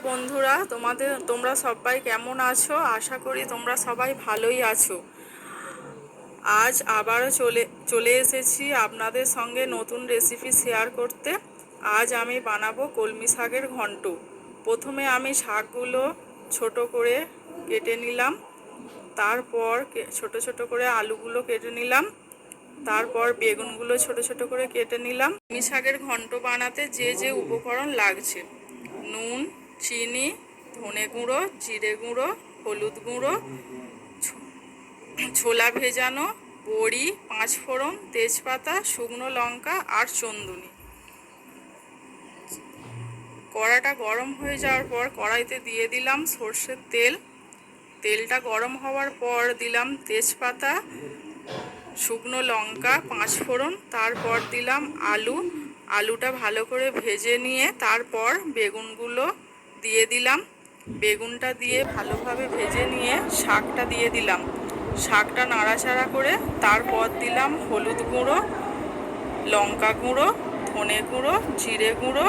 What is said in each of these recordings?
বন্ধুরা, তোমরা সবাই কেমন আছো? আশা করি তোমরা সবাই ভালোই আছো। আজ আবারও চলে এসেছি আপনাদের সঙ্গে নতুন রেসিপি শেয়ার করতে। আজ আমি বানাবো কলমি শাকের ঘন্ট। প্রথমে আমি শাকগুলো ছোট করে কেটে নিলাম, তারপর ছোট ছোট করে আলুগুলো কেটে নিলাম, তারপর বেগুনগুলো ছোট ছোট করে কেটে নিলাম। কলমি শাকের ঘন্ট বানাতে যে যে উপকরণ লাগছে: নুন, চিনি, ধনে গুঁড়ো, জিরে গুঁড়ো, হলুদ গুঁড়ো, ছোলা ভেজানো, বড়ি, পাঁচফোড়ন, তেজপাতা, শুকনো লঙ্কা আর চন্দুনি। কড়াটা গরম হয়ে যাওয়ার পর কড়াইতে দিয়ে দিলাম সর্ষের তেল। তেলটা গরম হওয়ার পর দিলাম তেজপাতা, শুকনো লঙ্কা, পাঁচফোড়ন, তারপর দিলাম আলুটা ভালো করে ভেজে নিয়ে তারপর বেগুনগুলো দিয়ে দিলাম। বেগুনটা দিয়ে ভালোভাবে ভেজে নিয়ে শাকটা দিয়ে দিলাম। শাকটা নাড়াচাড়া করে তারপর দিলাম হলুদ গুঁড়ো, লঙ্কা গুঁড়ো, ধনে গুঁড়ো, জিরে গুঁড়ো,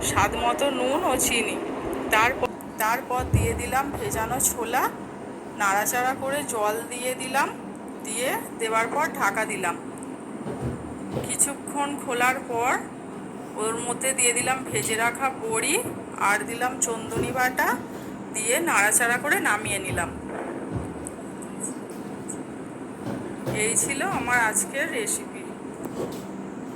স্বাদ মতো নুন ও চিনি। তারপর দিয়ে দিলাম ভেজানো ছোলা। নাড়াচাড়া করে জল দিয়ে দিলাম। দেওয়ার পর ঢাকা দিলাম। কিছুক্ষণ খোলার পর ওর মধ্যে দিয়ে দিলাম ভেজে রাখা বড়ি আর দিলাম চন্দুনি বাটা, দিয়ে নাড়াচাড়া করে নামিয়ে নিলাম। এই ছিল আমার আজকের রেসিপি।